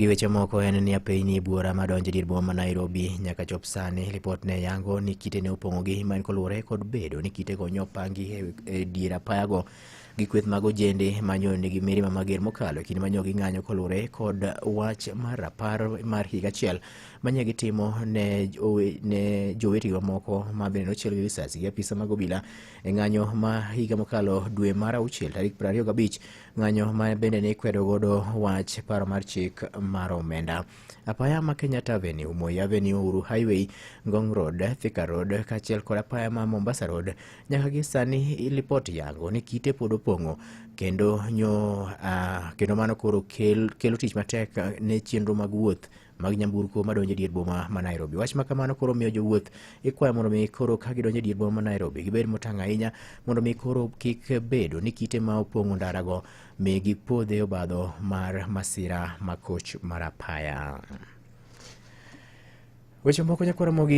Gi weche moko en ni apeyni buora madonjo dir boma ma Nairobi nyaka chop sani lipot ne yango ni kite ne opong'o gi man koluwore kod bedo ni kite go nyopangi e dier apaya go gi kweth mag ojende manyo nigi mirima mager mokalo kinde manyo gi ng'anyo koluwore kod wach mar rapar mar higa achiel manye gitimo ne jowetegi mamoko ma bende nochiel gi risasi gi apisa mag obila e ng'anyo ma higa mokalo dwe mar auchiel tarik 25, ng'anyo ma bende ne ikwedo godo wach paro mar chik mar omenda. Apaya ma Kenyatta Avenue, Moi Avenue, Uhuru Highway, Ngong Road, Thika Road kaachiel kod apaya ma Mombasa Road nyaka gi sani lipot yango ni kite pod opong'o kendo mano koro kelo tich matek ne chenro mag wuoth mag nyamburko madonjo e dier boma ma Nairobi. Wach ma kamano koro miyo jowuoth ikwayo mondo mi koro ka gidonjo e dier boma ma Nairobi gibed motang' ahinya mondo mi koro kik bedo ni kite ma opong'o ndarago mi gipodhe e obadho mar masira makoch mar apaya. Weche moko nyakwara mogi